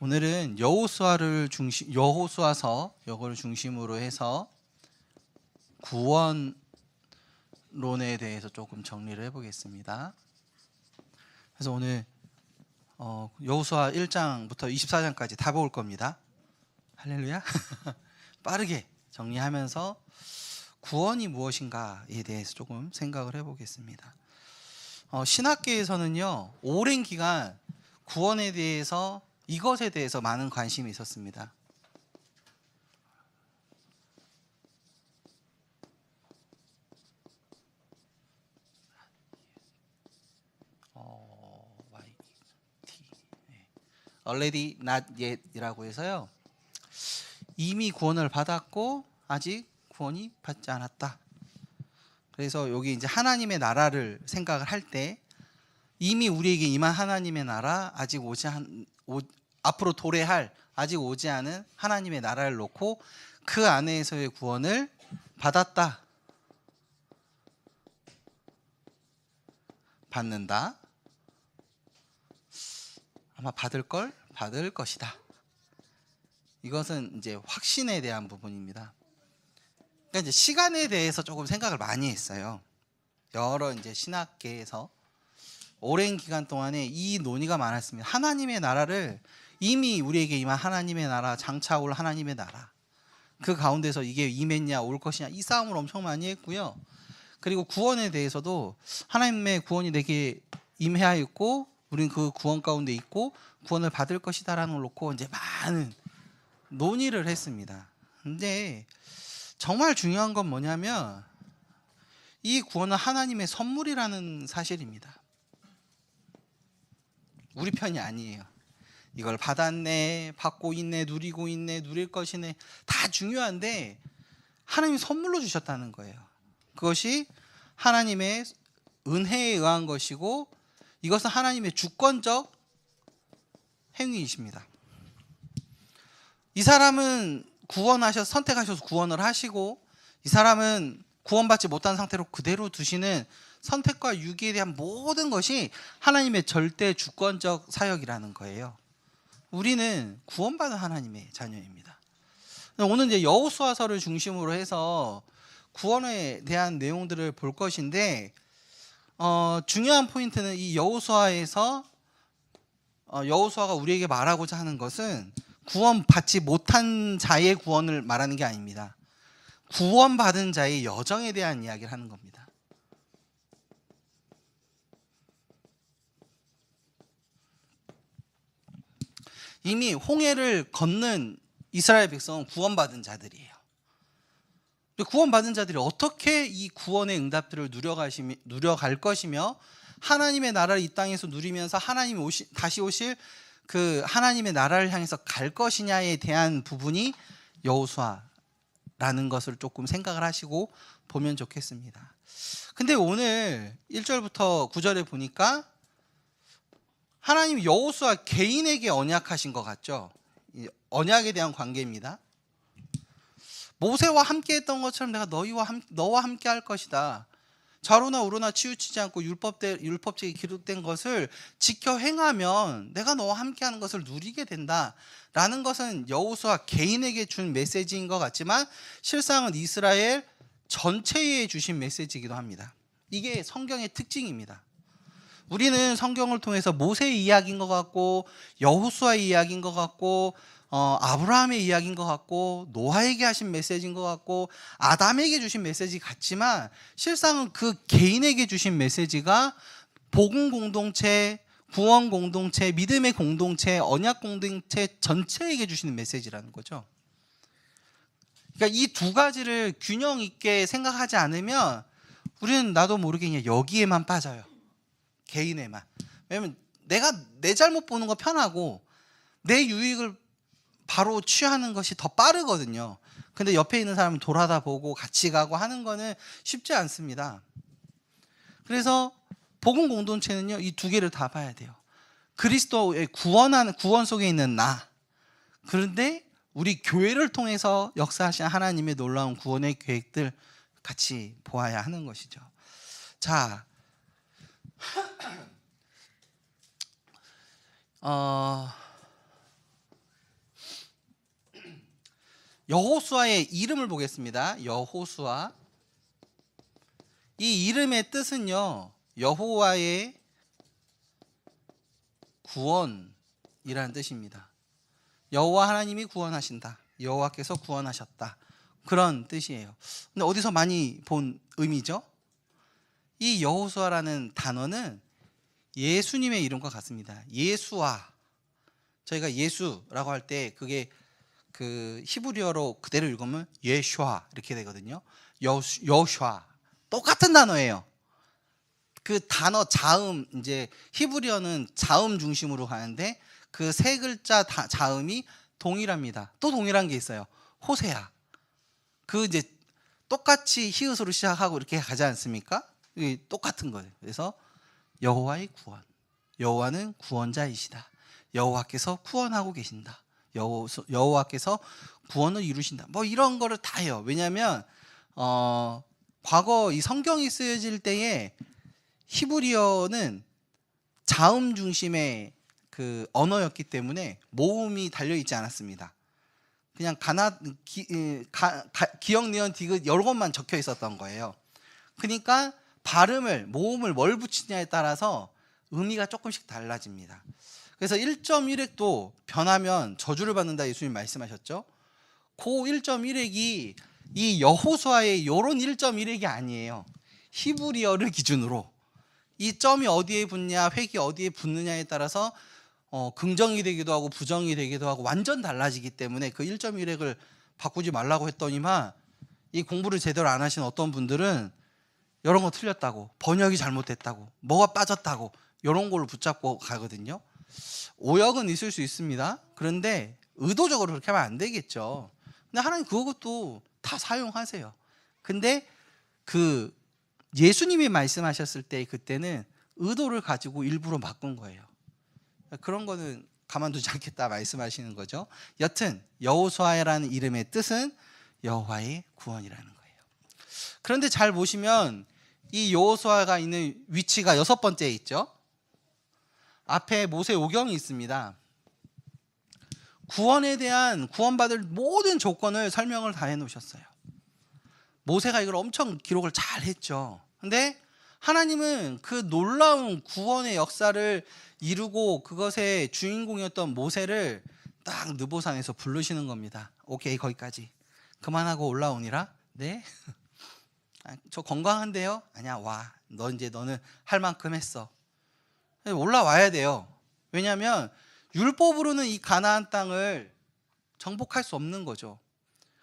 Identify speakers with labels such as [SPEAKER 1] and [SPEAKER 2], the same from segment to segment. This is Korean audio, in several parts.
[SPEAKER 1] 오늘은 여호수아서 요거를 중심으로 해서 구원론에 대해서 조금 정리를 해보겠습니다. 그래서 오늘 여호수아 1장부터 24장까지 다 볼 겁니다. 할렐루야. 빠르게 정리하면서 구원이 무엇인가에 대해서 조금 생각을 해보겠습니다. 신학계에서는요, 오랜 기간 구원에 대해서, 이것에 대해서 많은 관심이 있었습니다. Already not yet 이라고 해서요, 이미 구원을 받았고 아직 구원이 받지 않았다. 그래서 여기 이제 하나님의 나라를 생각을 할 때, 이미 우리에게 임한 하나님의 나라, 아직 앞으로 도래할 아직 오지 않은 하나님의 나라를 놓고 그 안에서의 구원을 받았다, 받는다, 아마 받을 것이다. 이것은 이제 확신에 대한 부분입니다. 그러니까 이제 시간에 대해서 조금 생각을 많이 했어요. 여러 이제 신학계에서 오랜 기간 동안에 이 논의가 많았습니다. 하나님의 나라를, 이미 우리에게 임한 하나님의 나라, 장차 올 하나님의 나라, 그 가운데서 이게 임했냐 올 것이냐, 이 싸움을 엄청 많이 했고요. 그리고 구원에 대해서도 하나님의 구원이 내게 임하였고 우리는 그 구원 가운데 있고 구원을 받을 것이다라는 걸 놓고 이제 많은 논의를 했습니다. 근데 정말 중요한 건 뭐냐면, 이 구원은 하나님의 선물이라는 사실입니다. 우리 편이 아니에요. 이걸 받았네, 받고 있네, 누리고 있네, 누릴 것이네, 다 중요한데 하나님이 선물로 주셨다는 거예요. 그것이 하나님의 은혜에 의한 것이고, 이것은 하나님의 주권적 행위이십니다. 이 사람은 선택하셔서 구원을 하시고, 이 사람은 구원받지 못한 상태로 그대로 두시는 선택과 유기에 대한 모든 것이 하나님의 절대 주권적 사역이라는 거예요. 우리는 구원받은 하나님의 자녀입니다. 오늘 이제 여호수아서를 중심으로 해서 구원에 대한 내용들을 볼 것인데, 중요한 포인트는 이 여호수아에서 여호수아가 우리에게 말하고자 하는 것은 구원받지 못한 자의 구원을 말하는 게 아닙니다. 구원받은 자의 여정에 대한 이야기를 하는 겁니다. 이미 홍해를 건넌 이스라엘 백성은 구원받은 자들이에요. 구원받은 자들이 어떻게 이 구원의 응답들을 누려갈 것이며, 하나님의 나라를 이 땅에서 누리면서 하나님이 다시 오실 그 하나님의 나라를 향해서 갈 것이냐에 대한 부분이 여호수아라는 것을 조금 생각을 하시고 보면 좋겠습니다. 근데 오늘 1절부터 9절에 보니까 하나님이 여호수아 개인에게 언약하신 것 같죠? 언약에 대한 관계입니다. 모세와 함께 했던 것처럼 내가 너와 함께 할 것이다. 좌로나 우로나 치우치지 않고 율법책에 기록된 것을 지켜 행하면 내가 너와 함께 하는 것을 누리게 된다라는 것은 여호수아 개인에게 준 메시지인 것 같지만, 실상은 이스라엘 전체에 주신 메시지이기도 합니다. 이게 성경의 특징입니다. 우리는 성경을 통해서 모세의 이야기인 것 같고, 여호수아의 이야기인 것 같고, 아브라함의 이야기인 것 같고, 노아에게 하신 메시지인 것 같고, 아담에게 주신 메시지 같지만, 실상은 그 개인에게 주신 메시지가 복음 공동체, 구원 공동체, 믿음의 공동체, 언약 공동체 전체에게 주시는 메시지라는 거죠. 그러니까 이 두 가지를 균형 있게 생각하지 않으면 우리는 나도 모르게 그냥 여기에만 빠져요. 개인에만. 왜냐면 내가 내 잘못 보는 거 편하고 내 유익을 바로 취하는 것이 더 빠르거든요. 근데 옆에 있는 사람은 돌아다보고 같이 가고 하는 거는 쉽지 않습니다. 그래서 복음 공동체는요, 이 두 개를 다 봐야 돼요. 그리스도의 구원 속에 있는 나, 그런데 우리 교회를 통해서 역사하신 하나님의 놀라운 구원의 계획들 같이 보아야 하는 것이죠. 자, 여호수아의 이름을 보겠습니다. 여호수아. 이 이름의 뜻은요, 여호와의 구원이라는 뜻입니다. 여호와 하나님이 구원하신다. 여호와께서 구원하셨다. 그런 뜻이에요. 근데 어디서 많이 본 의미죠? 이 여호수아라는 단어는 예수님의 이름과 같습니다. 예수와, 저희가 예수라고 할 때 그게 그 히브리어로 그대로 읽으면 예슈아 이렇게 되거든요. 여슈아 똑같은 단어예요. 그 단어 자음, 이제 히브리어는 자음 중심으로 가는데 그 세 글자 자음이 동일합니다. 또 동일한 게 있어요. 호세아. 그 이제 똑같이 히읗으로 시작하고 이렇게 가지 않습니까? 이게 똑같은 거예요. 그래서 여호와의 구원. 여호와는 구원자이시다. 여호와께서 구원하고 계신다. 여호와께서 구원을 이루신다. 뭐 이런 거를 다 해요. 왜냐하면 과거 이 성경이 쓰여질 때에 히브리어는 자음 중심의 그 언어였기 때문에 모음이 달려 있지 않았습니다. 그냥 기역, 니은, 디귿 여러 것만 적혀 있었던 거예요. 그러니까 발음을, 모음을 뭘 붙이냐에 따라서 의미가 조금씩 달라집니다. 그래서 1.1획도 변하면 저주를 받는다 예수님 말씀하셨죠. 그 1.1획이 이 여호수아의 요런 1.1획이 아니에요. 히브리어를 기준으로 이 점이 어디에 붙냐, 획이 어디에 붙느냐에 따라서 긍정이 되기도 하고 부정이 되기도 하고 완전 달라지기 때문에 그 1.1획을 바꾸지 말라고 했더니만 이 공부를 제대로 안 하신 어떤 분들은 이런 거 틀렸다고, 번역이 잘못됐다고, 뭐가 빠졌다고 이런 걸로 붙잡고 가거든요. 오역은 있을 수 있습니다. 그런데 의도적으로 그렇게 하면 안 되겠죠. 근데 하나님 그것도 다 사용하세요. 근데 그 예수님이 말씀하셨을 때 그때는 의도를 가지고 일부러 바꾼 거예요. 그런 거는 가만두지 않겠다 말씀하시는 거죠. 여튼 여호수아라는 이름의 뜻은 여호와의 구원이라는 거예요. 그런데 잘 보시면 이 여호수아가 있는 위치가 6번째에 있죠. 앞에 모세오경이 있습니다. 구원에 대한, 구원받을 모든 조건을 설명을 다 해놓으셨어요. 모세가 이걸 엄청 기록을 잘 했죠. 근데 하나님은 그 놀라운 구원의 역사를 이루고 그것의 주인공이었던 모세를 딱 느보산에서 부르시는 겁니다. 오케이, 거기까지. 그만하고 올라오니라. 네. 저 건강한데요? 아니야, 와. 너는 할 만큼 했어. 올라와야 돼요. 왜냐하면 율법으로는 이 가나안 땅을 정복할 수 없는 거죠.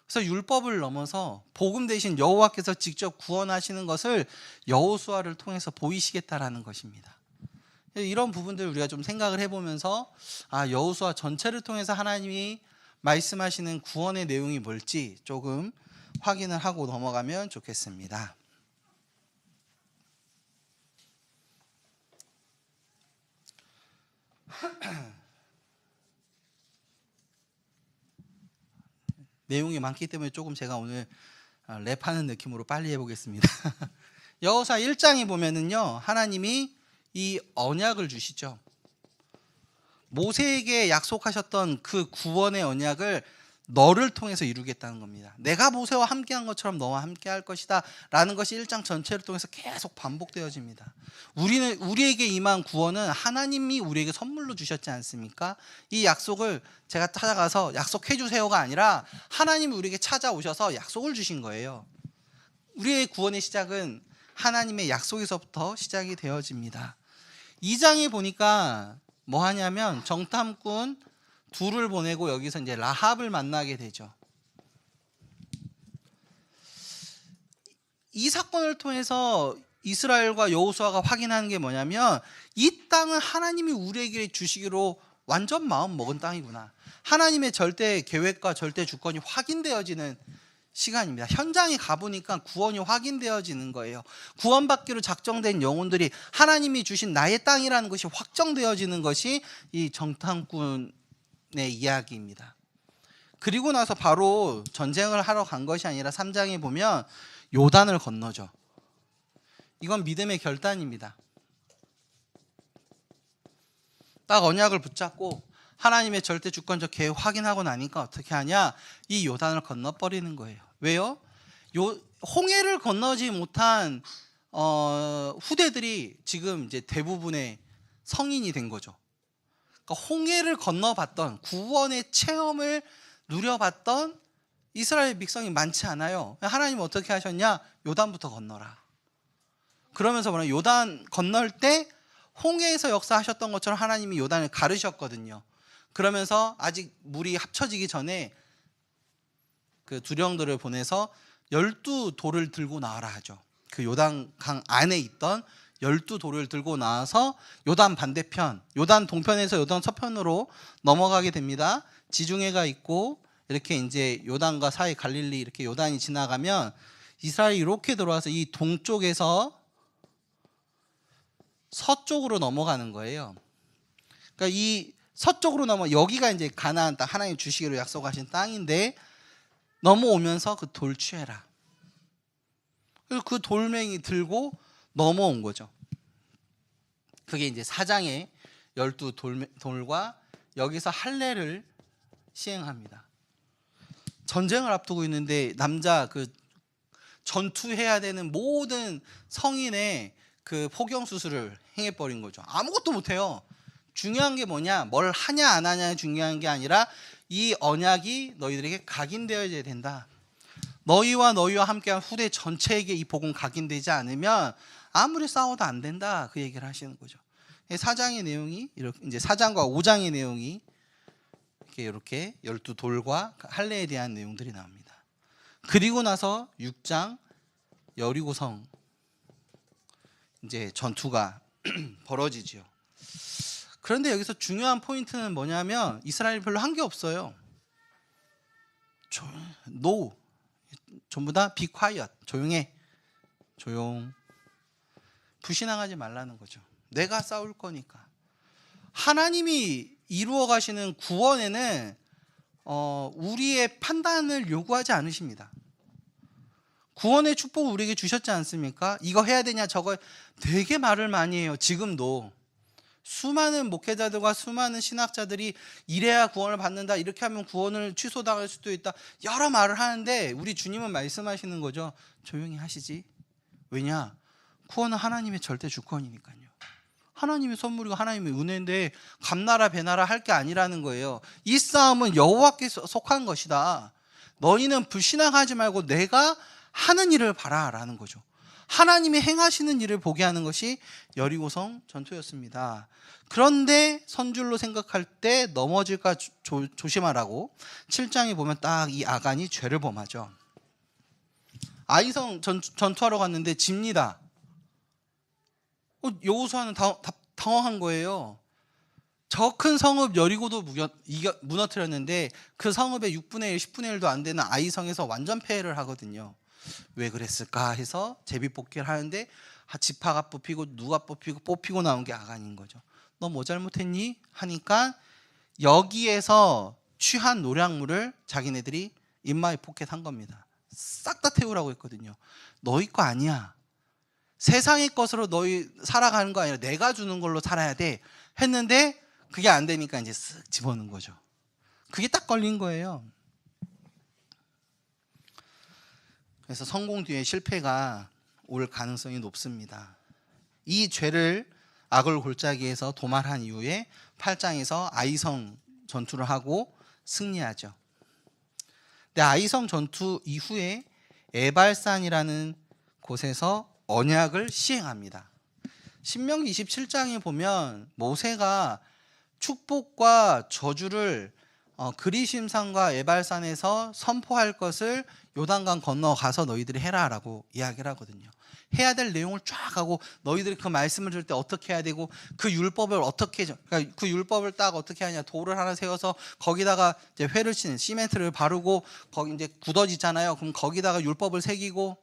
[SPEAKER 1] 그래서 율법을 넘어서 복음 대신 여호와께서 직접 구원하시는 것을 여호수아를 통해서 보이시겠다라는 것입니다. 이런 부분들 우리가 좀 생각을 해보면서 여호수아 전체를 통해서 하나님이 말씀하시는 구원의 내용이 뭘지 조금 확인을 하고 넘어가면 좋겠습니다. 내용이 많기 때문에 조금 제가 오늘 랩하는 느낌으로 빨리 해보겠습니다. 여호수아 1장에 보면은요, 하나님이 이 언약을 주시죠. 모세에게 약속하셨던 그 구원의 언약을 너를 통해서 이루겠다는 겁니다. 내가 모세와 함께한 것처럼 너와 함께할 것이다 라는 것이 1장 전체를 통해서 계속 반복되어집니다. 우리에게 임한 구원은 하나님이 우리에게 선물로 주셨지 않습니까? 이 약속을 제가 찾아가서 약속해 주세요가 아니라 하나님이 우리에게 찾아오셔서 약속을 주신 거예요. 우리의 구원의 시작은 하나님의 약속에서부터 시작이 되어집니다. 2장에 보니까 뭐 하냐면 정탐꾼 둘을 보내고 여기서 이제 라합을 만나게 되죠. 이 사건을 통해서 이스라엘과 여호수아가 확인하는 게 뭐냐면 이 땅은 하나님이 우리에게 주시기로 완전 마음 먹은 땅이구나. 하나님의 절대 계획과 절대 주권이 확인되어지는 시간입니다. 현장에 가보니까 구원이 확인되어지는 거예요. 구원받기로 작정된 영혼들이 하나님이 주신 나의 땅이라는 것이 확정되어지는 것이 이 정탐꾼의 이야기입니다. 그리고 나서 바로 전쟁을 하러 간 것이 아니라 3장에 보면 요단을 건너죠. 이건 믿음의 결단입니다. 딱 언약을 붙잡고 하나님의 절대 주권적 계획 확인하고 나니까 어떻게 하냐? 이 요단을 건너버리는 거예요. 왜요? 홍해를 건너지 못한 후대들이 지금 이제 대부분의 성인이 된 거죠. 그러니까 홍해를 건너봤던 구원의 체험을 누려봤던 이스라엘 백성이 많지 않아요. 하나님은 어떻게 하셨냐? 요단부터 건너라. 그러면서 뭐냐? 요단 건널 때 홍해에서 역사하셨던 것처럼 하나님이 요단을 가르셨거든요. 그러면서 아직 물이 합쳐지기 전에 그 두령들을 보내서 12돌을 들고 나와라 하죠. 그 요단강 안에 있던 12돌을 들고 나와서 요단 반대편, 요단 동편에서 요단 서편으로 넘어가게 됩니다. 지중해가 있고 이렇게 이제 요단과 사이 갈릴리 이렇게 요단이 지나가면 이스라엘이 이렇게 들어와서 이 동쪽에서 서쪽으로 넘어가는 거예요. 그러니까 이 서쪽으로 여기가 이제 가나안 땅, 하나님 주시기로 약속하신 땅인데 넘어오면서 그 돌 취해라. 그래서 그 돌멩이 들고 넘어온 거죠. 그게 이제 사장의 12돌과 여기서 할례를 시행합니다. 전쟁을 앞두고 있는데 남자 그 전투해야 되는 모든 성인의 그 포경 수술을 행해버린 거죠. 아무것도 못해요. 중요한 게 뭐냐? 뭘 하냐 안 하냐 중요한 게 아니라 이 언약이 너희들에게 각인되어야 된다. 너희와 함께한 후대 전체에게 이 복음 각인되지 않으면 아무리 싸워도 안 된다. 그 얘기를 하시는 거죠. 사장의 내용이 이렇게 이제 4장과 5장의 내용이 이렇게 12돌과 할례에 대한 내용들이 나옵니다. 그리고 나서 6장 여리고성 이제 전투가 벌어지죠. 그런데 여기서 중요한 포인트는 뭐냐면 이스라엘이 별로 한 게 없어요. No. 전부 다 be quiet. 조용해. 조용. 불신앙하지 말라는 거죠. 내가 싸울 거니까. 하나님이 이루어 가시는 구원에는 우리의 판단을 요구하지 않으십니다. 구원의 축복을 우리에게 주셨지 않습니까? 이거 해야 되냐 저거 되게 말을 많이 해요. 지금도 수많은 목회자들과 수많은 신학자들이 이래야 구원을 받는다, 이렇게 하면 구원을 취소당할 수도 있다, 여러 말을 하는데 우리 주님은 말씀하시는 거죠. 조용히 하시지. 왜냐? 구원은 하나님의 절대 주권이니까요. 하나님의 선물이고 하나님의 은혜인데 감나라 배나라 할 게 아니라는 거예요. 이 싸움은 여호와께 속한 것이다. 너희는 불신앙하지 말고 내가 하는 일을 봐라라는 거죠. 하나님이 행하시는 일을 보게 하는 것이 여리고성 전투였습니다. 그런데 선줄로 생각할 때 넘어질까 조심하라고 7장에 보면 딱 이 아간이 죄를 범하죠. 아이성 전투하러 갔는데 집니다. 여호수아는 당황한 거예요. 저 큰 성읍 여리고도 무너뜨렸는데 그 성읍의 6분의 1, 10분의 1도 안 되는 아이성에서 완전 패해를 하거든요. 왜 그랬을까 해서 제비뽑기를 하는데 지파가 뽑히고 누가 뽑히고 나온 게 아간인 거죠. 너 뭐 잘못했니? 하니까 여기에서 취한 노략물을 자기네들이 인마에 포켓한 겁니다. 싹 다 태우라고 했거든요. 너희 거 아니야. 세상의 것으로 너희 살아가는 거 아니라 내가 주는 걸로 살아야 돼 했는데 그게 안 되니까 이제 쓱 집어넣은 거죠. 그게 딱 걸린 거예요. 그래서 성공 뒤에 실패가 올 가능성이 높습니다. 이 죄를 악을 골짜기에서 도말한 이후에 8장에서 아이성 전투를 하고 승리하죠. 근데 아이성 전투 이후에 에발산이라는 곳에서 언약을 시행합니다. 신명기 27장에 보면 모세가 축복과 저주를 그리심산과 에발산에서 선포할 것을 요단강 건너가서 너희들이 해라 라고 이야기를 하거든요. 해야 될 내용을 쫙 하고 너희들이 그 말씀을 줄 때 어떻게 해야 되고 그 율법을 어떻게, 그러니까 그 율법을 딱 어떻게 하냐, 돌을 하나 세워서 거기다가 이제 회를 치는 시멘트를 바르고 거기 이제 굳어지잖아요. 그럼 거기다가 율법을 새기고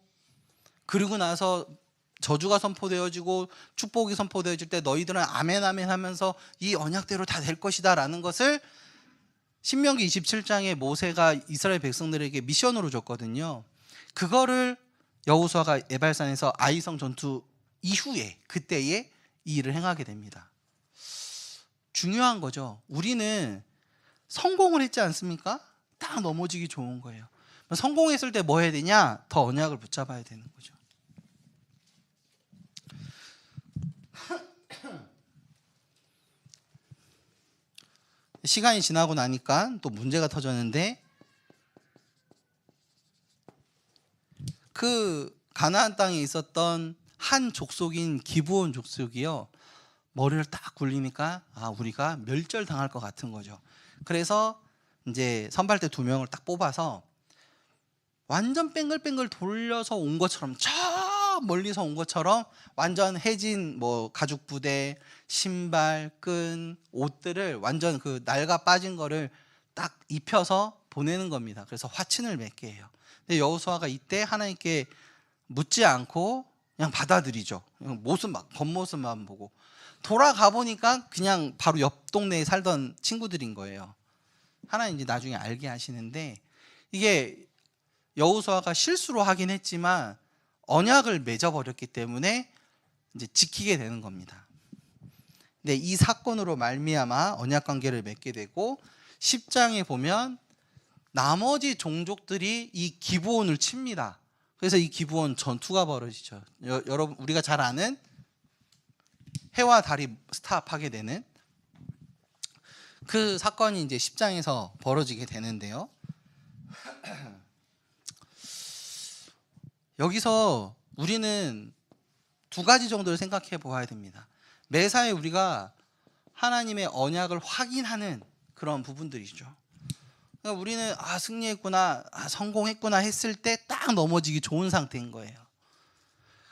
[SPEAKER 1] 그리고 나서 저주가 선포되어지고 축복이 선포되어질 때 너희들은 아멘 아멘 하면서 이 언약대로 다 될 것이다 라는 것을 신명기 27장에 모세가 이스라엘 백성들에게 미션으로 줬거든요. 그거를 여호수아가 에발산에서 아이성 전투 이후에 그때에 이 일을 행하게 됩니다. 중요한 거죠. 우리는 성공을 했지 않습니까? 딱 넘어지기 좋은 거예요. 성공했을 때 뭐 해야 되냐? 더 언약을 붙잡아야 되는 거죠. 시간이 지나고 나니까 또 문제가 터졌는데, 그 가나안 땅에 있었던 한 족속인 기브온 족속이요, 머리를 딱 굴리니까 우리가 멸절당할 것 같은 거죠. 그래서 이제 선발대 2명을 딱 뽑아서 완전 뺑글뺑글 돌려서 온 것처럼, 저 멀리서 온 것처럼 완전 해진 뭐 가죽 부대, 신발, 끈, 옷들을 완전 그 낡아 빠진 거를 딱 입혀서 보내는 겁니다. 그래서 화친을 맺게 해요. 근데 여호수아가 이때 하나님께 묻지 않고 그냥 받아들이죠. 겉모습만 보고 돌아가 보니까 그냥 바로 옆 동네에 살던 친구들인 거예요. 하나님 이제 나중에 알게 하시는데, 이게 여호수아가 실수로 하긴 했지만 언약을 맺어버렸기 때문에 이제 지키게 되는 겁니다. 근데 이 사건으로 말미암아 언약 관계를 맺게 되고, 10장에 보면 나머지 종족들이 이 기브온을 칩니다. 그래서 이 기브온 전투가 벌어지죠. 여러분, 우리가 잘 아는 해와 달이 스탑하게 되는 그 사건이 이제 10장에서 벌어지게 되는데요. 여기서 우리는 2가지 정도를 생각해 보아야 됩니다. 매사에 우리가 하나님의 언약을 확인하는 그런 부분들이죠. 그러니까 우리는 승리했구나, 성공했구나 했을 때 딱 넘어지기 좋은 상태인 거예요.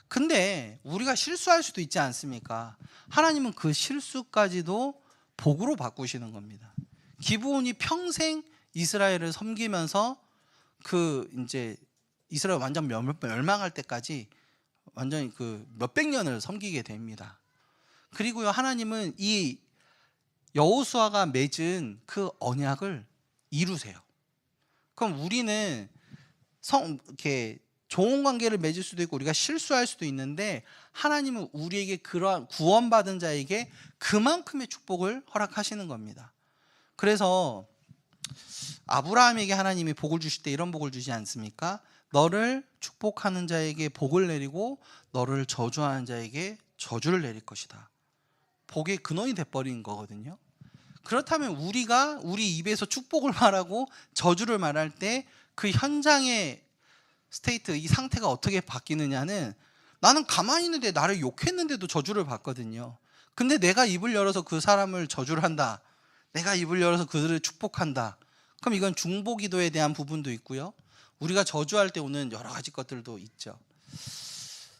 [SPEAKER 1] 근데 우리가 실수할 수도 있지 않습니까? 하나님은 그 실수까지도 복으로 바꾸시는 겁니다. 기브온이 평생 이스라엘을 섬기면서 그 이제 이스라엘 완전 멸망할 때까지 완전히 그 몇백 년을 섬기게 됩니다. 그리고요, 하나님은 이 여호수아가 맺은 그 언약을 이루세요. 그럼 우리는 이렇게 좋은 관계를 맺을 수도 있고 우리가 실수할 수도 있는데, 하나님은 우리에게 그러한 구원받은 자에게 그만큼의 축복을 허락하시는 겁니다. 그래서 아브라함에게 하나님이 복을 주실 때 이런 복을 주지 않습니까? 너를 축복하는 자에게 복을 내리고 너를 저주하는 자에게 저주를 내릴 것이다. 복의 근원이 돼버린 거거든요. 그렇다면 우리가 우리 입에서 축복을 말하고 저주를 말할 때 그 현장의 스테이트, 이 상태가 어떻게 바뀌느냐는, 나는 가만히 있는데 나를 욕했는데도 저주를 받거든요. 근데 내가 입을 열어서 그 사람을 저주를 한다, 내가 입을 열어서 그들을 축복한다, 그럼 이건 중보기도에 대한 부분도 있고요, 우리가 저주할 때 오는 여러 가지 것들도 있죠.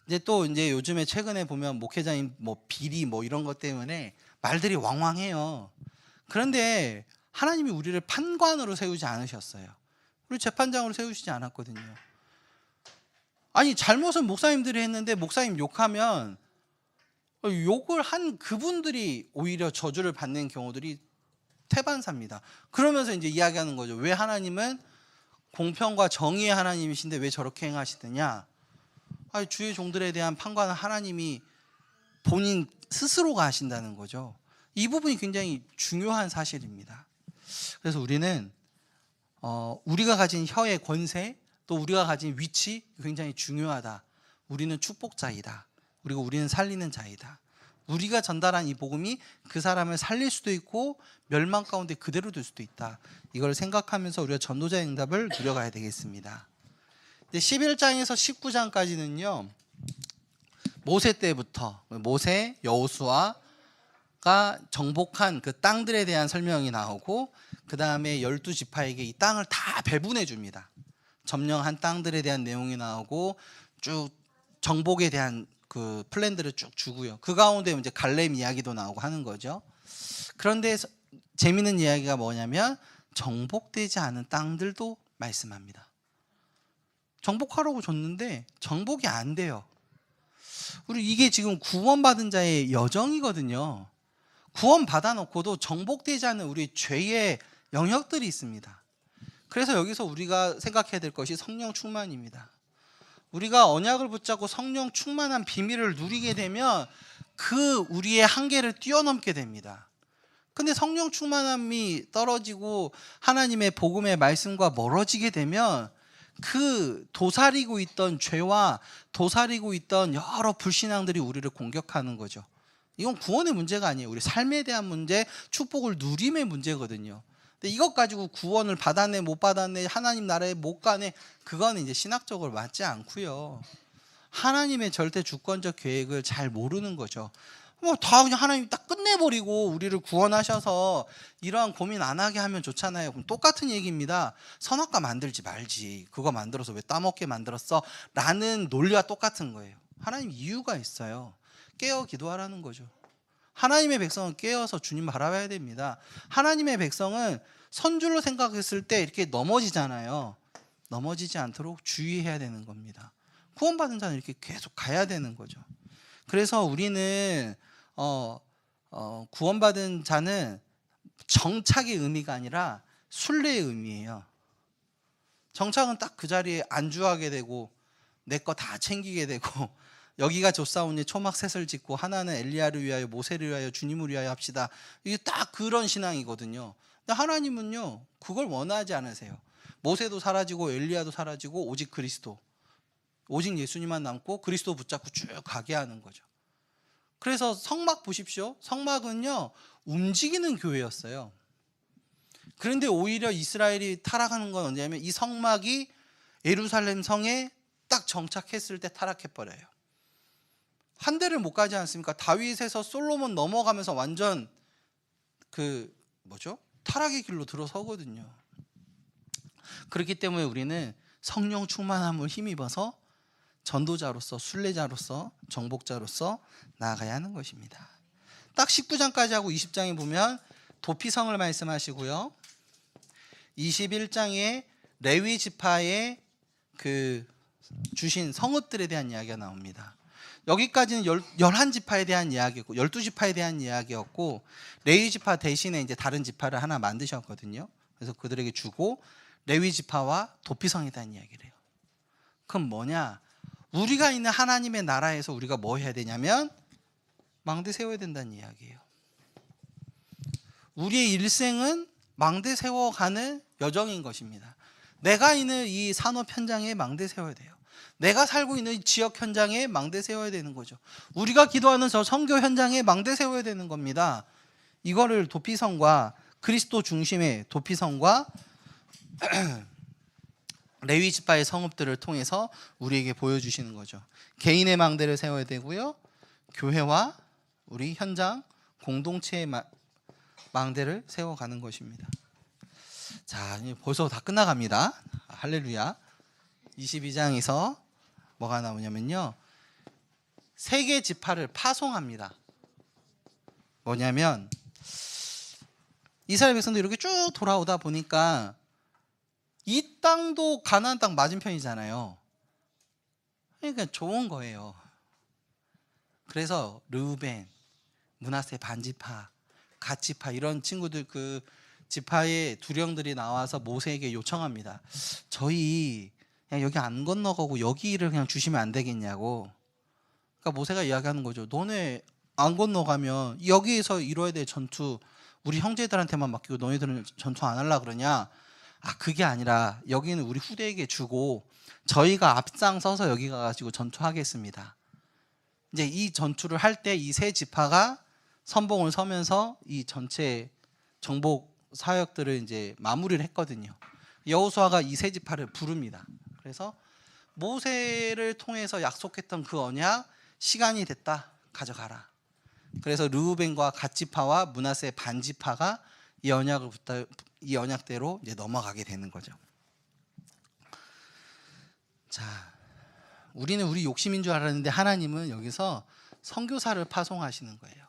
[SPEAKER 1] 이제 요즘에 최근에 보면 목회자인 비리 이런 것 때문에 말들이 왕왕해요. 그런데 하나님이 우리를 판관으로 세우지 않으셨어요. 우리 재판장으로 세우시지 않았거든요. 아니, 잘못은 목사님들이 했는데 목사님 욕하면 욕을 한 그분들이 오히려 저주를 받는 경우들이 태반사입니다. 그러면서 이제 이야기하는 거죠. 왜 하나님은 공평과 정의의 하나님이신데 왜 저렇게 행하시느냐? 주의 종들에 대한 판단은 하나님이 본인 스스로가 하신다는 거죠. 이 부분이 굉장히 중요한 사실입니다. 그래서 우리는 우리가 가진 혀의 권세, 또 우리가 가진 위치 굉장히 중요하다. 우리는 축복자이다. 그리고 우리는 살리는 자이다. 우리가 전달한 이 복음이 그 사람을 살릴 수도 있고 멸망 가운데 그대로 둘 수도 있다. 이걸 생각하면서 우리가 전도자의 응답을 누려가야 되겠습니다. 11장에서 19장까지는요, 모세 때부터 모세, 여호수아가 정복한 그 땅들에 대한 설명이 나오고, 그 다음에 12지파에게 이 땅을 다 배분해 줍니다. 점령한 땅들에 대한 내용이 나오고 쭉 정복에 대한 그 플랜들을 쭉 주고요. 그 가운데 이제 갈렙 이야기도 나오고 하는 거죠. 그런데 재미있는 이야기가 뭐냐면 정복되지 않은 땅들도 말씀합니다. 정복하라고 줬는데 정복이 안 돼요. 우리 이게 지금 구원받은 자의 여정이거든요. 구원 받아놓고도 정복되지 않는 우리 죄의 영역들이 있습니다. 그래서 여기서 우리가 생각해야 될 것이 성령 충만입니다. 우리가 언약을 붙잡고 성령 충만한 비밀을 누리게 되면 그 우리의 한계를 뛰어넘게 됩니다. 근데 성령 충만함이 떨어지고 하나님의 복음의 말씀과 멀어지게 되면 그 도사리고 있던 죄와 도사리고 있던 여러 불신앙들이 우리를 공격하는 거죠. 이건 구원의 문제가 아니에요. 우리 삶에 대한 문제, 축복을 누림의 문제거든요. 근데 이것 가지고 구원을 받았네 못 받았네, 하나님 나라에 못 가네, 그건 이제 신학적으로 맞지 않고요. 하나님의 절대 주권적 계획을 잘 모르는 거죠. 뭐 다 그냥 하나님 딱 끝내버리고 우리를 구원하셔서 이러한 고민 안 하게 하면 좋잖아요. 그럼 똑같은 얘기입니다. 선악과 만들지 말지, 그거 만들어서 왜 따먹게 만들었어? 라는 논리와 똑같은 거예요. 하나님 이유가 있어요. 깨어 기도하라는 거죠. 하나님의 백성은 깨어서 주님 바라봐야 됩니다. 하나님의 백성은 선줄로 생각했을 때 이렇게 넘어지잖아요. 넘어지지 않도록 주의해야 되는 겁니다. 구원받은 자는 이렇게 계속 가야 되는 거죠. 그래서 우리는 구원받은 자는 정착의 의미가 아니라 순례의 의미예요. 정착은 딱 그 자리에 안주하게 되고 내 거 다 챙기게 되고 여기가 조사오니 초막셋을 짓고 하나는 엘리야를 위하여 모세를 위하여 주님을 위하여 합시다. 이게 딱 그런 신앙이거든요. 근데 하나님은요 그걸 원하지 않으세요. 모세도 사라지고 엘리야도 사라지고 오직 그리스도, 오직 예수님만 남고 그리스도 붙잡고 쭉 가게 하는 거죠. 그래서 성막 보십시오. 성막은요 움직이는 교회였어요. 그런데 오히려 이스라엘이 타락하는 건 언제냐면 이 성막이 예루살렘 성에 딱 정착했을 때 타락해버려요. 한 대를 못 가지 않습니까? 다윗에서 솔로몬 넘어가면서 완전 타락의 길로 들어서거든요. 그렇기 때문에 우리는 성령 충만함을 힘입어서 전도자로서, 순례자로서, 정복자로서 나아가야 하는 것입니다. 딱 19장까지 하고 20장에 보면 도피성을 말씀하시고요. 21장에 레위 지파의 주신 성읍들에 대한 이야기가 나옵니다. 여기까지는 11지파에 대한 이야기고 12지파에 대한 이야기였고, 레위 지파 대신에 이제 다른 지파를 하나 만드셨거든요. 그래서 그들에게 주고 레위 지파와 도피성에 대한 이야기를 해요. 그럼 뭐냐? 우리가 있는 하나님의 나라에서 우리가 뭐 해야 되냐면 망대 세워야 된다는 이야기예요. 우리의 일생은 망대 세워가는 여정인 것입니다. 내가 있는 이 산업 현장에 망대 세워야 돼요. 내가 살고 있는 지역 현장에 망대 세워야 되는 거죠. 우리가 기도하는 저 선교 현장에 망대 세워야 되는 겁니다. 이거를 도피성과 그리스도 중심의 도피성과 레위 지파의 성읍들을 통해서 우리에게 보여주시는 거죠. 개인의 망대를 세워야 되고요, 교회와 우리 현장 공동체의 망대를 세워가는 것입니다. 자, 벌써 다 끝나갑니다. 할렐루야. 22장에서 뭐가 나오냐면요, 세 개 지파를 파송합니다. 뭐냐면 이스라엘 백성도 이렇게 쭉 돌아오다 보니까 이 땅도 가나안 땅 맞은편이잖아요. 그러니까 좋은 거예요. 그래서 르우벤, 므낫세 반지파, 갓지파 이런 친구들 그 지파의 두령들이 나와서 모세에게 요청합니다. 저희 그냥 여기 안 건너가고 여기를 그냥 주시면 안 되겠냐고. 그러니까 모세가 이야기하는 거죠. 너네 안 건너가면 여기에서 이뤄야 될 전투 우리 형제들한테만 맡기고 너희들은 전투 안 하려고 그러냐? 그게 아니라 여기는 우리 후대에게 주고 저희가 앞장서서 여기 가가지고 전투하겠습니다. 이제 이 전투를 할 때 이 세 지파가 선봉을 서면서 이 전체 정복 사역들을 이제 마무리를 했거든요. 여호수아가 이 세 지파를 부릅니다. 그래서 모세를 통해서 약속했던 그 언약, 시간이 됐다, 가져가라. 그래서 르우벤과 갓지파와 므낫세 반지파가 이 언약대로 이제 넘어가게 되는 거죠. 자, 우리는 우리 욕심인 줄 알았는데 하나님은 여기서 선교사를 파송하시는 거예요.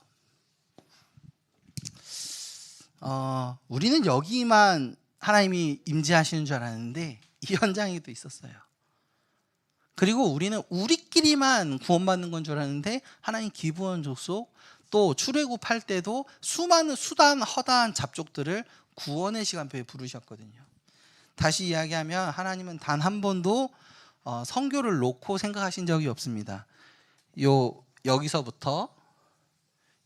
[SPEAKER 1] 우리는 여기만 하나님이 임재하시는 줄 알았는데 이 현장에도 있었어요. 그리고 우리는 우리끼리만 구원받는 건 줄 알았는데 하나님 기브원 족속 또 출애굽할 때도 수많은 수단 허다한 잡족들을 구원의 시간표에 부르셨거든요. 다시 이야기하면 하나님은 단 한 번도 선교를 놓고 생각하신 적이 없습니다. 여기서부터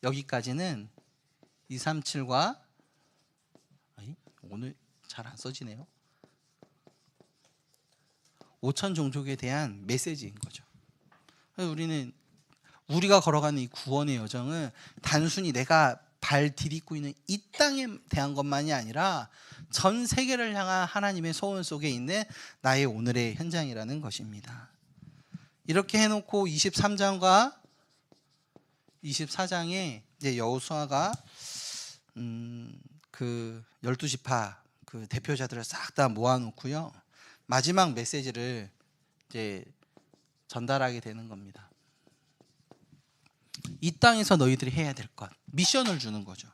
[SPEAKER 1] 여기까지는 237과 오늘 잘 안 써지네요. 5천 종족에 대한 메시지인 거죠. 우리가 걸어가는 이 구원의 여정은 단순히 내가 발 디딛고 있는 이 땅에 대한 것만이 아니라 전 세계를 향한 하나님의 소원 속에 있는 나의 오늘의 현장이라는 것입니다. 이렇게 해놓고 23장과 24장에 이제 여호수아가 그 12지파 그 대표자들을 싹 다 모아놓고요, 마지막 메시지를 이제 전달하게 되는 겁니다. 이 땅에서 너희들이 해야 될 것, 미션을 주는 거죠.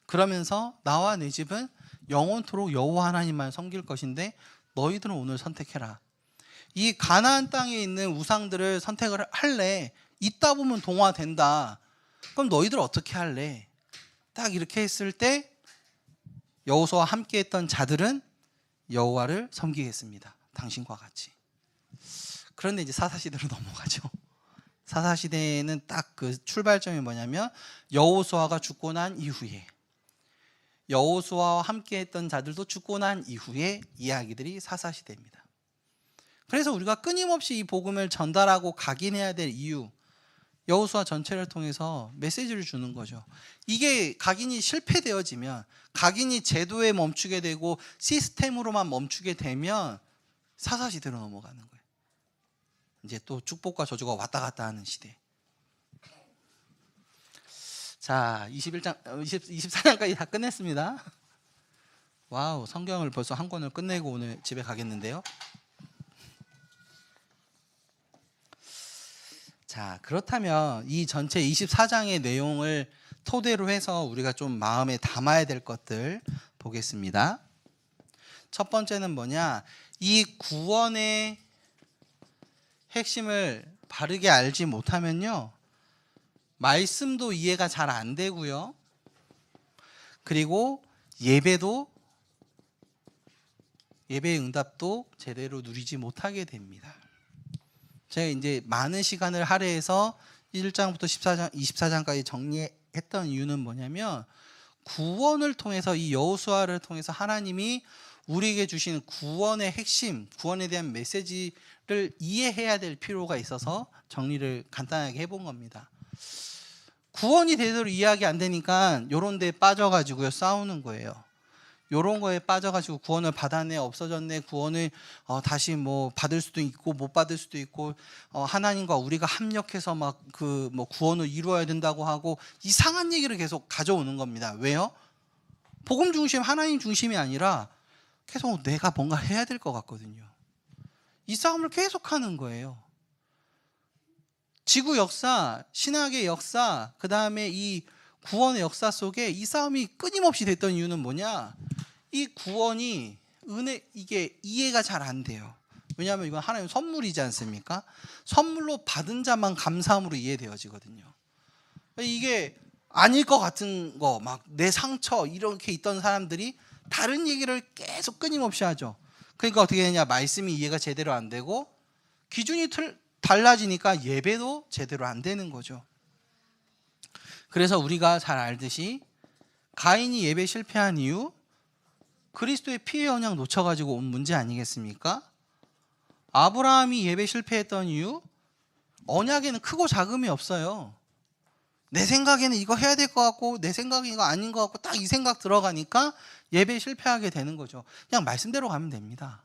[SPEAKER 1] 그러면서 나와 내 집은 영원토록 여호와 하나님만 섬길 것인데 너희들은 오늘 선택해라. 이 가나안 땅에 있는 우상들을 선택을 할래? 있다 보면 동화된다. 그럼 너희들 어떻게 할래? 딱 이렇게 했을 때 여호수아와 함께 했던 자들은 여호와를 섬기겠습니다. 당신과 같이. 그런데 이제 사사시대로 넘어가죠. 사사시대에는 딱 그 출발점이 뭐냐면 여호수아가 죽고 난 이후에, 여호수아와 함께 했던 자들도 죽고 난 이후에 이야기들이 사사시대입니다. 그래서 우리가 끊임없이 이 복음을 전달하고 각인해야 될 이유, 여호수아 전체를 통해서 메시지를 주는 거죠. 이게 각인이 실패되어지면, 각인이 제도에 멈추게 되고 시스템으로만 멈추게 되면 사사시대로 넘어가는 거예요. 이제 또 축복과 저주가 왔다 갔다 하는 시대. 자, 24장까지 다 끝냈습니다. 와우, 성경을 벌써 한 권을 끝내고 오늘 집에 가겠는데요. 자, 그렇다면 이 전체 24장의 내용을 토대로 해서 우리가 좀 마음에 담아야 될 것들 보겠습니다. 첫 번째는 뭐냐? 이 구원의 핵심을 바르게 알지 못하면요, 말씀도 이해가 잘 안 되고요, 그리고 예배의 응답도 제대로 누리지 못하게 됩니다. 제가 이제 많은 시간을 할애해서 1장부터 24장까지 정리했던 이유는 뭐냐면, 구원을 통해서, 이 여호수아를 통해서 하나님이 우리에게 주신 구원의 핵심, 구원에 대한 메시지를 이해해야 될 필요가 있어서 정리를 간단하게 해본 겁니다. 구원이 제대로 이해하기 안 되니까 요런 데 빠져가지고요 싸우는 거예요. 요런 거에 빠져가지고 구원을 받았네, 없어졌네, 구원을 다시 뭐 받을 수도 있고 못 받을 수도 있고, 하나님과 우리가 합력해서 막 그 뭐 구원을 이루어야 된다고 하고 이상한 얘기를 계속 가져오는 겁니다. 왜요? 복음 중심, 하나님 중심이 아니라 계속 내가 뭔가 해야 될 것 같거든요. 이 싸움을 계속 하는 거예요. 지구 역사, 신학의 역사, 그 다음에 이 구원의 역사 속에 이 싸움이 끊임없이 됐던 이유는 뭐냐? 이 구원이 이게 이해가 잘 안 돼요. 왜냐하면 이건 하나님의 선물이지 않습니까? 선물로 받은 자만 감사함으로 이해되어지거든요. 이게 아닐 것 같은 거, 막 내 상처 이렇게 있던 사람들이 다른 얘기를 계속 끊임없이 하죠. 그러니까 어떻게 되냐? 말씀이 이해가 제대로 안 되고 기준이 달라지니까 예배도 제대로 안 되는 거죠. 그래서 우리가 잘 알듯이 가인이 예배 실패한 이유, 그리스도의 피의 언약 놓쳐가지고 온 문제 아니겠습니까? 아브라함이 예배 실패했던 이유, 언약에는 크고 작음이 없어요. 내 생각에는 이거 해야 될 것 같고 내 생각은 이거 아닌 것 같고 딱 이 생각 들어가니까 예배 실패하게 되는 거죠. 그냥 말씀대로 가면 됩니다.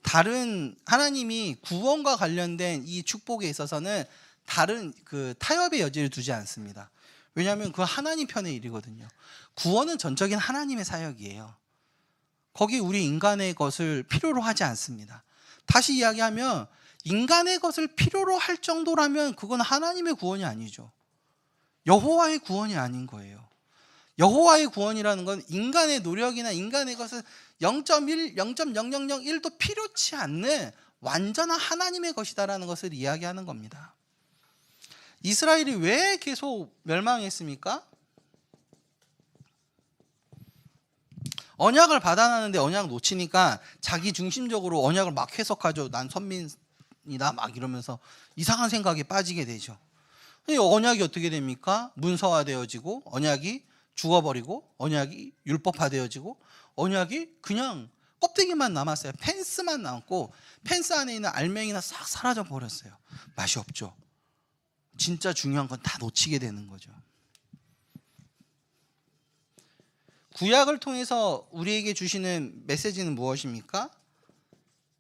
[SPEAKER 1] 다른 하나님이 구원과 관련된 이 축복에 있어서는 다른 그 타협의 여지를 두지 않습니다. 왜냐하면 그 하나님 편의 일이거든요. 구원은 전적인 하나님의 사역이에요. 거기 우리 인간의 것을 필요로 하지 않습니다. 다시 이야기하면 인간의 것을 필요로 할 정도라면 그건 하나님의 구원이 아니죠. 여호와의 구원이 아닌 거예요. 여호와의 구원이라는 건 인간의 노력이나 인간의 것은 0.1, 0.0001도 필요치 않는 완전한 하나님의 것이다라는 것을 이야기하는 겁니다. 이스라엘이 왜 계속 멸망했습니까? 언약을 받아놨는데 언약 놓치니까 자기 중심적으로 언약을 막 해석하죠. 난 선민이다 막 이러면서 이상한 생각에 빠지게 되죠. 이 언약이 어떻게 됩니까? 문서화되어지고 언약이 죽어버리고 언약이 율법화되어지고 언약이 그냥 껍데기만 남았어요. 펜스만 남고 펜스 안에 있는 알맹이나 싹 사라져 버렸어요. 맛이 없죠. 진짜 중요한 건 다 놓치게 되는 거죠. 구약을 통해서 우리에게 주시는 메시지는 무엇입니까?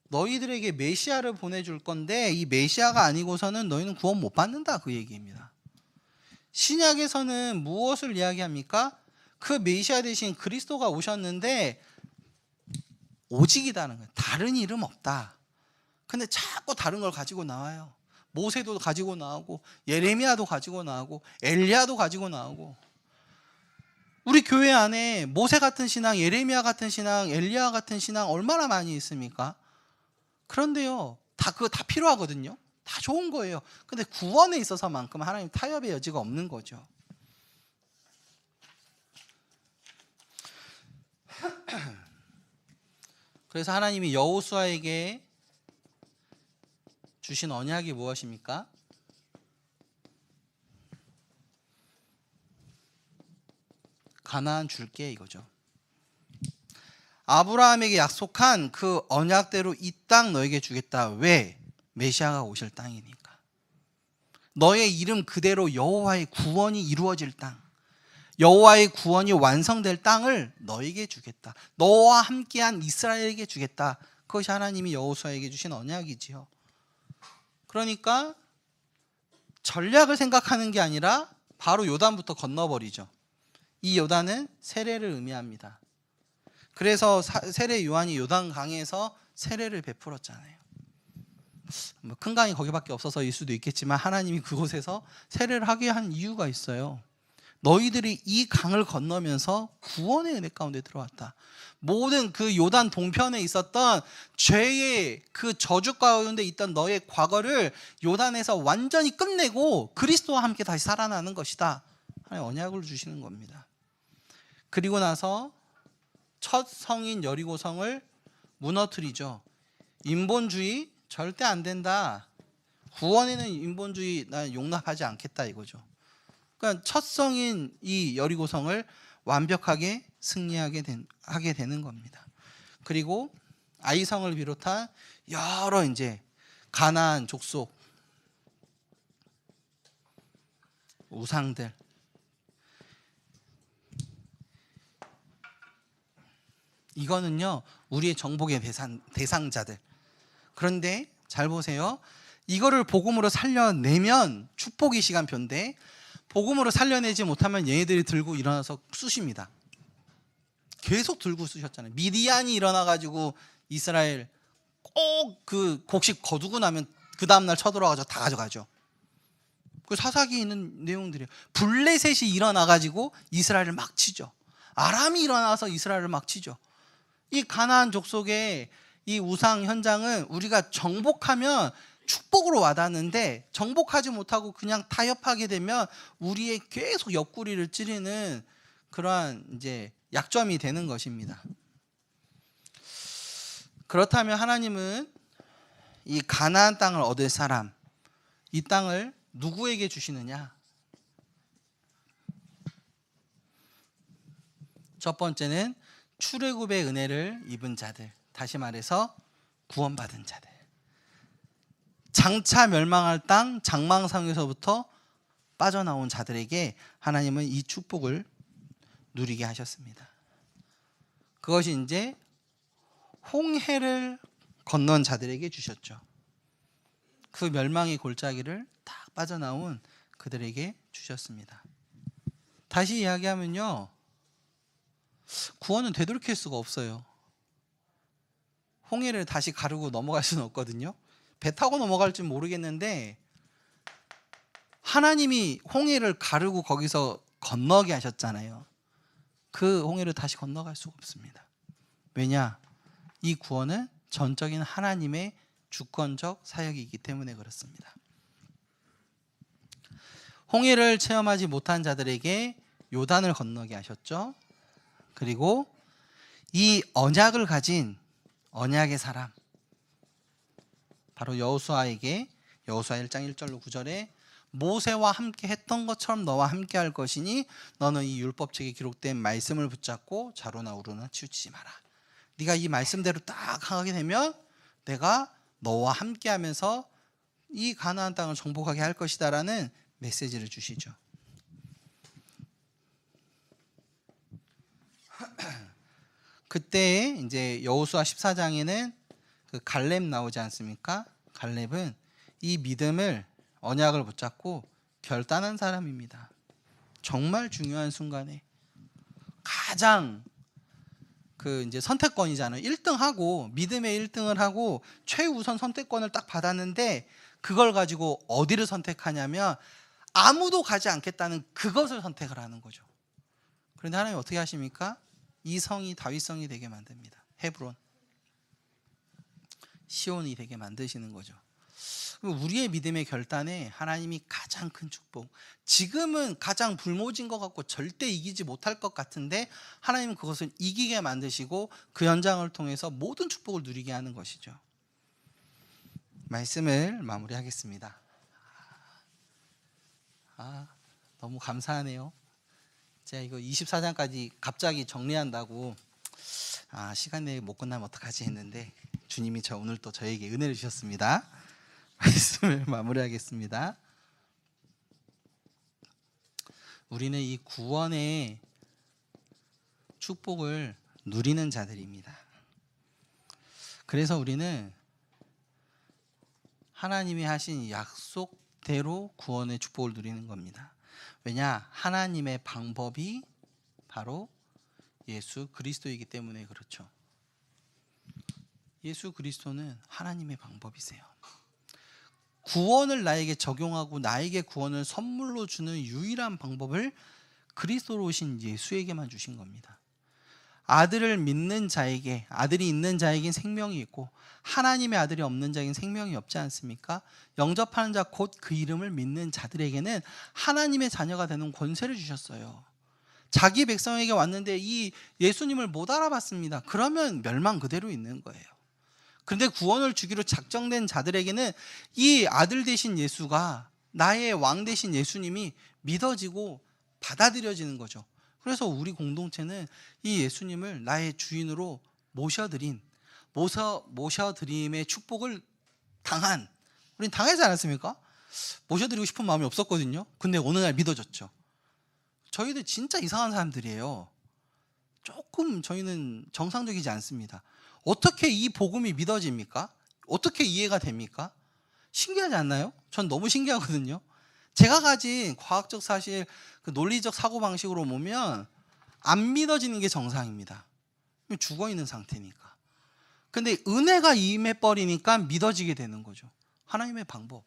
[SPEAKER 1] 너희들에게 메시아를 보내줄 건데 이 메시아가 아니고서는 너희는 구원 못 받는다, 그 얘기입니다. 신약에서는 무엇을 이야기합니까? 그 메시아 대신 그리스도가 오셨는데 오직이다는 거예요. 다른 이름 없다. 근데 자꾸 다른 걸 가지고 나와요. 모세도 가지고 나오고 예레미야도 가지고 나오고 엘리야도 가지고 나오고. 우리 교회 안에 모세 같은 신앙, 예레미야 같은 신앙, 엘리야 같은 신앙 얼마나 많이 있습니까? 그런데요, 그거 다 필요하거든요. 다 좋은 거예요. 근데 구원에 있어서만큼 하나님 타협의 여지가 없는 거죠. 그래서 하나님이 여호수아에게 주신 언약이 무엇입니까? 가나안 줄게, 이거죠. 아브라함에게 약속한 그 언약대로 이 땅 너에게 주겠다. 왜? 메시아가 오실 땅이니까. 너의 이름 그대로 여호와의 구원이 이루어질 땅, 여호와의 구원이 완성될 땅을 너에게 주겠다. 너와 함께한 이스라엘에게 주겠다. 그것이 하나님이 여호수아에게 주신 언약이지요. 그러니까 전략을 생각하는 게 아니라 바로 요단부터 건너버리죠. 이 요단은 세례를 의미합니다. 그래서 세례 요한이 요단강에서 세례를 베풀었잖아요. 큰 강이 거기밖에 없어서일 수도 있겠지만 하나님이 그곳에서 세례를 하게 한 이유가 있어요. 너희들이 이 강을 건너면서 구원의 은혜 가운데 들어왔다. 모든 그 요단 동편에 있었던 죄의 그 저주 가운데 있던 너의 과거를 요단에서 완전히 끝내고 그리스도와 함께 다시 살아나는 것이다. 하나님 언약을 주시는 겁니다. 그리고 나서 첫 성인 여리고성을 무너뜨리죠. 인본주의 절대 안 된다. 구원에는 인본주의 난 용납하지 않겠다, 이거죠. 그러니까 첫 성인 이 여리고성을 완벽하게 승리하게 하게 되는 겁니다. 그리고 아이성을 비롯한 여러 이제 가나안 족속 우상들, 이거는요 우리의 정복의 대상자들. 그런데 잘 보세요. 이거를 복음으로 살려내면 축복의 시간표인데 복음으로 살려내지 못하면 얘네들이 들고 일어나서 쑤십니다. 계속 들고 쑤셨잖아요. 미디안이 일어나가지고 이스라엘 꼭 그 곡식 거두고 나면 그 다음날 쳐들어가서 다 가져가죠. 그 사사기에 있는 내용들이에요. 블레셋이 일어나가지고 이스라엘을 막 치죠. 아람이 일어나서 이스라엘을 막 치죠. 이 가나안 족속의 이 우상 현장은 우리가 정복하면 축복으로 와닿는데 정복하지 못하고 그냥 타협하게 되면 우리의 계속 옆구리를 찌르는 그러한 이제 약점이 되는 것입니다. 그렇다면 하나님은 이 가나안 땅을 얻을 사람, 이 땅을 누구에게 주시느냐? 첫 번째는 출애굽의 은혜를 입은 자들, 다시 말해서 구원받은 자들. 장차 멸망할 땅 장망성에서부터 빠져나온 자들에게 하나님은 이 축복을 누리게 하셨습니다. 그것이 이제 홍해를 건넌 자들에게 주셨죠. 그 멸망의 골짜기를 딱 빠져나온 그들에게 주셨습니다. 다시 이야기하면요, 구원은 되돌릴 수가 없어요. 홍해를 다시 가르고 넘어갈 수는 없거든요. 배 타고 넘어갈지 모르겠는데 하나님이 홍해를 가르고 거기서 건너게 하셨잖아요. 그 홍해를 다시 건너갈 수가 없습니다. 왜냐? 이 구원은 전적인 하나님의 주권적 사역이기 때문에 그렇습니다. 홍해를 체험하지 못한 자들에게 요단을 건너게 하셨죠. 그리고 이 언약을 가진 언약의 사람, 바로 여호수아에게 여호수아 1장 1절로 9절에 모세와 함께 했던 것처럼 너와 함께 할 것이니 너는 이 율법책에 기록된 말씀을 붙잡고 좌로나 우로나 치우치지 마라. 네가 이 말씀대로 딱 하게 되면 내가 너와 함께 하면서 이 가나안 땅을 정복하게 할 것이다라는 메시지를 주시죠. 그때 이제 여호수아 14장에는 그 갈렙 나오지 않습니까? 갈렙은 이 믿음을 언약을 붙잡고 결단한 사람입니다. 정말 중요한 순간에 가장 그 이제 선택권이잖아요. 1등하고 믿음의 1등을 하고 최우선 선택권을 딱 받았는데 그걸 가지고 어디를 선택하냐면 아무도 가지 않겠다는 그것을 선택을 하는 거죠. 그런데 하나님 어떻게 하십니까? 이 성이 다윗성이 되게 만듭니다. 헤브론, 시온이 되게 만드시는 거죠. 우리의 믿음의 결단에 하나님이 가장 큰 축복, 지금은 가장 불모진 것 같고 절대 이기지 못할 것 같은데 하나님은 그것을 이기게 만드시고 그 현장을 통해서 모든 축복을 누리게 하는 것이죠. 말씀을 마무리하겠습니다. 너무 감사하네요. 제가 이거 24장까지 갑자기 정리한다고 시간 내에 못 끝나면 어떡하지 했는데 주님이 오늘 또 저에게 은혜를 주셨습니다. 말씀을 마무리하겠습니다. 우리는 이 구원의 축복을 누리는 자들입니다. 그래서 우리는 하나님이 하신 약속대로 구원의 축복을 누리는 겁니다. 왜냐? 하나님의 방법이 바로 예수 그리스도이기 때문에 그렇죠. 예수 그리스도는 하나님의 방법이세요. 구원을 나에게 적용하고 나에게 구원을 선물로 주는 유일한 방법을 그리스도로 오신 예수에게만 주신 겁니다. 아들을 믿는 자에게, 아들이 있는 자에겐 생명이 있고 하나님의 아들이 없는 자에겐 생명이 없지 않습니까? 영접하는 자 곧 그 이름을 믿는 자들에게는 하나님의 자녀가 되는 권세를 주셨어요. 자기 백성에게 왔는데 이 예수님을 못 알아봤습니다. 그러면 멸망 그대로 있는 거예요. 그런데 구원을 주기로 작정된 자들에게는 이 아들 되신 예수가, 나의 왕 되신 예수님이 믿어지고 받아들여지는 거죠. 그래서 우리 공동체는 이 예수님을 나의 주인으로 모셔드림의 축복을 우린 당하지 않았습니까? 모셔드리고 싶은 마음이 없었거든요. 근데 어느 날 믿어졌죠. 저희들 진짜 이상한 사람들이에요. 조금 저희는 정상적이지 않습니다. 어떻게 이 복음이 믿어집니까? 어떻게 이해가 됩니까? 신기하지 않나요? 전 너무 신기하거든요. 제가 가진 과학적 사실, 그 논리적 사고방식으로 보면 안 믿어지는 게 정상입니다. 죽어있는 상태니까. 근데 은혜가 임해버리니까 믿어지게 되는 거죠. 하나님의 방법.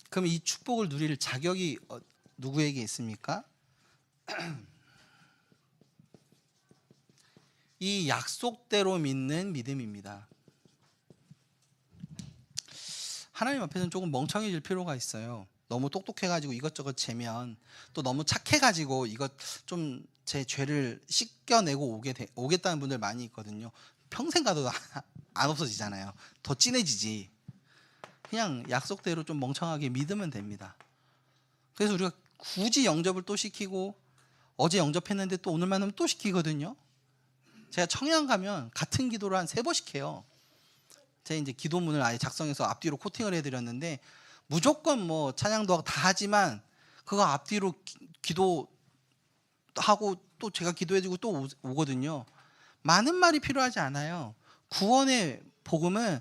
[SPEAKER 1] 그럼 이 축복을 누릴 자격이 누구에게 있습니까? 이 약속대로 믿는 믿음입니다. 하나님 앞에서는 조금 멍청해질 필요가 있어요. 너무 똑똑해가지고 이것저것 재면, 또 너무 착해가지고 이것 좀 제 죄를 씻겨내고 오겠다는 분들 많이 있거든요. 평생 가도 안 없어지잖아요. 더 진해지지. 그냥 약속대로 좀 멍청하게 믿으면 됩니다. 그래서 우리가 굳이 영접을 또 시키고, 어제 영접했는데 또 오늘 만나면 또 시키거든요. 제가 청양 가면 같은 기도를 한 3번씩 해요. 제가 이제 기도문을 아예 작성해서 앞뒤로 코팅을 해드렸는데, 무조건 뭐 찬양도 다 하지만 그거 앞뒤로 기도하고 또 제가 기도해주고 또 오거든요. 많은 말이 필요하지 않아요. 구원의 복음은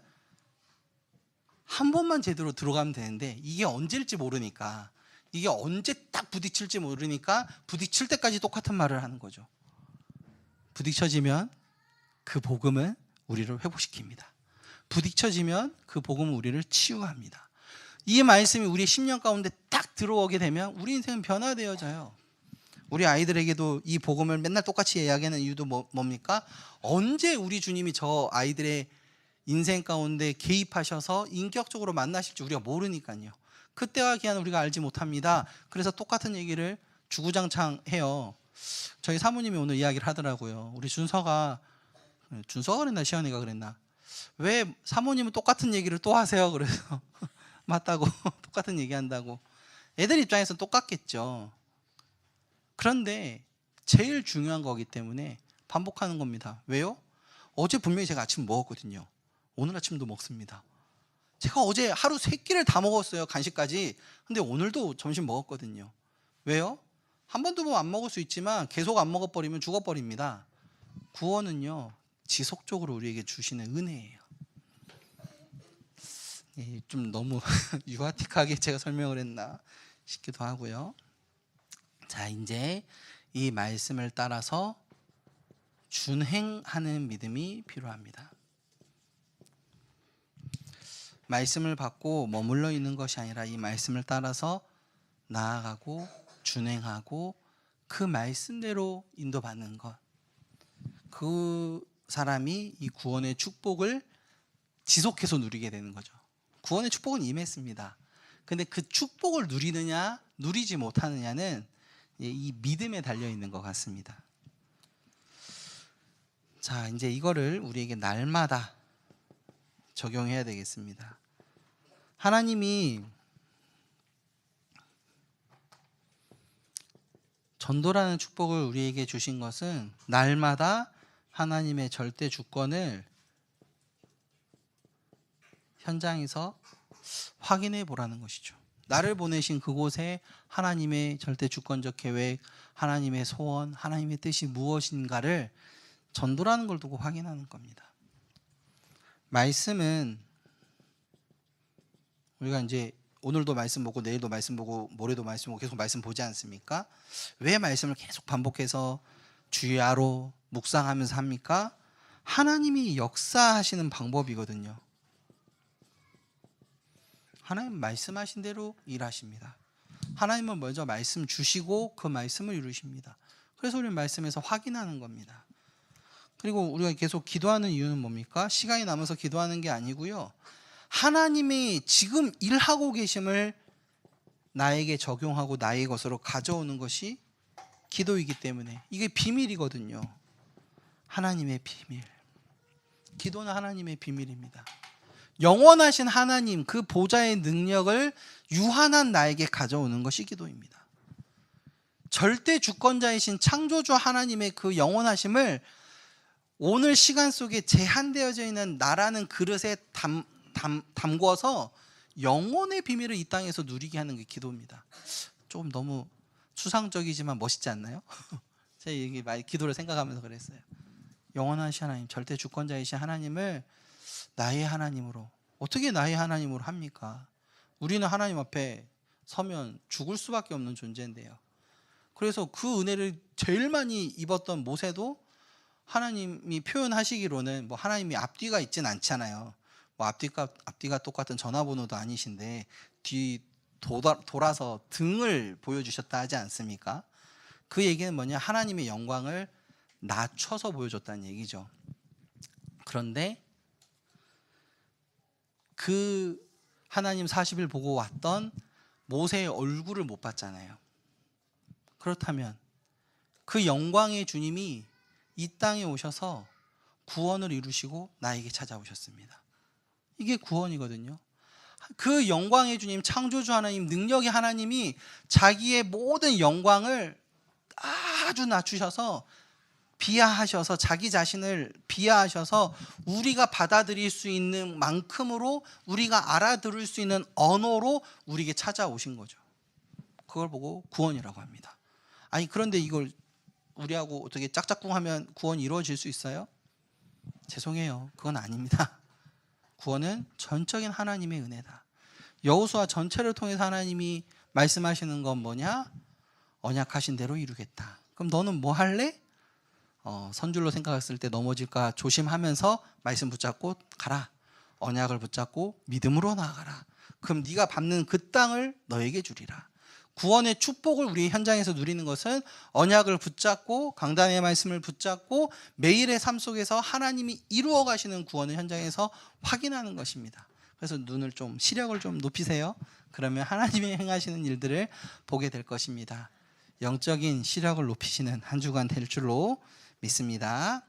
[SPEAKER 1] 한 번만 제대로 들어가면 되는데, 이게 언제일지 모르니까, 이게 언제 딱 부딪힐지 모르니까 부딪힐 때까지 똑같은 말을 하는 거죠. 부딪혀지면 그 복음은 우리를 회복시킵니다. 부딪혀지면 그 복음은 우리를 치유합니다. 이 말씀이 우리의 10년 가운데 딱 들어오게 되면 우리 인생은 변화되어져요. 우리 아이들에게도 이 복음을 맨날 똑같이 이야기하는 이유도 뭡니까? 언제 우리 주님이 저 아이들의 인생 가운데 개입하셔서 인격적으로 만나실지 우리가 모르니까요. 그때와 기한은 우리가 알지 못합니다. 그래서 똑같은 얘기를 주구장창 해요. 저희 사모님이 오늘 이야기를 하더라고요. 우리 준서가 그랬나 시연이가 그랬나, 왜 사모님은 똑같은 얘기를 또 하세요? 그래서 맞다고 똑같은 얘기한다고. 애들 입장에서는 똑같겠죠. 그런데 제일 중요한 거기 때문에 반복하는 겁니다. 왜요? 어제 분명히 제가 아침 먹었거든요. 오늘 아침도 먹습니다. 제가 어제 하루 3끼를 다 먹었어요. 간식까지. 근데 오늘도 점심 먹었거든요. 왜요? 한 번, 두 번 안 먹을 수 있지만 계속 안 먹어버리면 죽어버립니다. 구원은요, 지속적으로 우리에게 주시는 은혜예요. 좀 너무 유아틱하게 제가 설명을 했나 싶기도 하고요. 자, 이제 이 말씀을 따라서 준행하는 믿음이 필요합니다. 말씀을 받고 머물러 있는 것이 아니라 이 말씀을 따라서 나아가고 준행하고 그 말씀대로 인도받는 것. 그 사람이 이 구원의 축복을 지속해서 누리게 되는 거죠. 구원의 축복은 임했습니다. 근데 그 축복을 누리느냐 누리지 못하느냐는 이 믿음에 달려 있는 것 같습니다. 자, 이제 이거를 우리에게 날마다 적용해야 되겠습니다. 하나님이 전도라는 축복을 우리에게 주신 것은 날마다 하나님의 절대 주권을 현장에서 확인해 보라는 것이죠. 나를 보내신 그곳에 하나님의 절대 주권적 계획, 하나님의 소원, 하나님의 뜻이 무엇인가를 전도라는 걸 두고 확인하는 겁니다. 말씀은 우리가 이제 오늘도 말씀 보고 내일도 말씀 보고 모레도 말씀 보고 계속 말씀 보지 않습니까? 왜 말씀을 계속 반복해서 주야로 묵상하면서 합니까? 하나님이 역사하시는 방법이거든요. 하나님 말씀하신 대로 일하십니다. 하나님은 먼저 말씀 주시고 그 말씀을 이루십니다. 그래서 우리는 말씀에서 확인하는 겁니다. 그리고 우리가 계속 기도하는 이유는 뭡니까? 시간이 남아서 기도하는 게 아니고요. 하나님이 지금 일하고 계심을 나에게 적용하고 나의 것으로 가져오는 것이 기도이기 때문에 이게 비밀이거든요. 하나님의 비밀. 기도는 하나님의 비밀입니다. 영원하신 하나님 그 보좌의 능력을 유한한 나에게 가져오는 것이 기도입니다. 절대 주권자이신 창조주 하나님의 그 영원하심을 오늘 시간 속에 제한되어져 있는 나라는 그릇에 담궈서 영혼의 비밀을 이 땅에서 누리게 하는 게 기도입니다. 좀 너무 추상적이지만 멋있지 않나요? 제가 이게 기도를 생각하면서 그랬어요. 영원하신 하나님, 절대 주권자이신 하나님을 나의 하나님으로, 어떻게 나의 하나님으로 합니까? 우리는 하나님 앞에 서면 죽을 수밖에 없는 존재인데요. 그래서 그 은혜를 제일 많이 입었던 모세도 하나님이 표현하시기로는 뭐 하나님이 앞뒤가 있진 않잖아요. 뭐 앞뒤가 똑같은 전화번호도 아니신데 돌아서 등을 보여주셨다 하지 않습니까? 그 얘기는 뭐냐? 하나님의 영광을 낮춰서 보여줬다는 얘기죠. 그런데 그 하나님 40일 보고 왔던 모세의 얼굴을 못 봤잖아요. 그렇다면 그 영광의 주님이 이 땅에 오셔서 구원을 이루시고 나에게 찾아오셨습니다. 이게 구원이거든요. 그 영광의 주님, 창조주 하나님, 능력의 하나님이 자기의 모든 영광을 아주 낮추셔서 비하하셔서 자기 자신을 비하하셔서 우리가 받아들일 수 있는 만큼으로 우리가 알아들을 수 있는 언어로 우리에게 찾아오신 거죠. 그걸 보고 구원이라고 합니다. 아니 그런데 이걸 우리하고 어떻게 짝짝꿍하면 구원이 이루어질 수 있어요? 죄송해요. 그건 아닙니다. 구원은 전적인 하나님의 은혜다. 여호수아 전체를 통해서 하나님이 말씀하시는 건 뭐냐? 언약하신 대로 이루겠다. 그럼 너는 뭐 할래? 선줄로 생각했을 때 넘어질까 조심하면서 말씀 붙잡고 가라. 언약을 붙잡고 믿음으로 나아가라. 그럼 네가 밟는 그 땅을 너에게 주리라. 구원의 축복을 우리 현장에서 누리는 것은 언약을 붙잡고 강단의 말씀을 붙잡고 매일의 삶 속에서 하나님이 이루어 가시는 구원을 현장에서 확인하는 것입니다. 그래서 눈을 좀 시력을 좀 높이세요. 그러면 하나님이 행하시는 일들을 보게 될 것입니다. 영적인 시력을 높이시는 한 주간 될 줄로 믿습니다.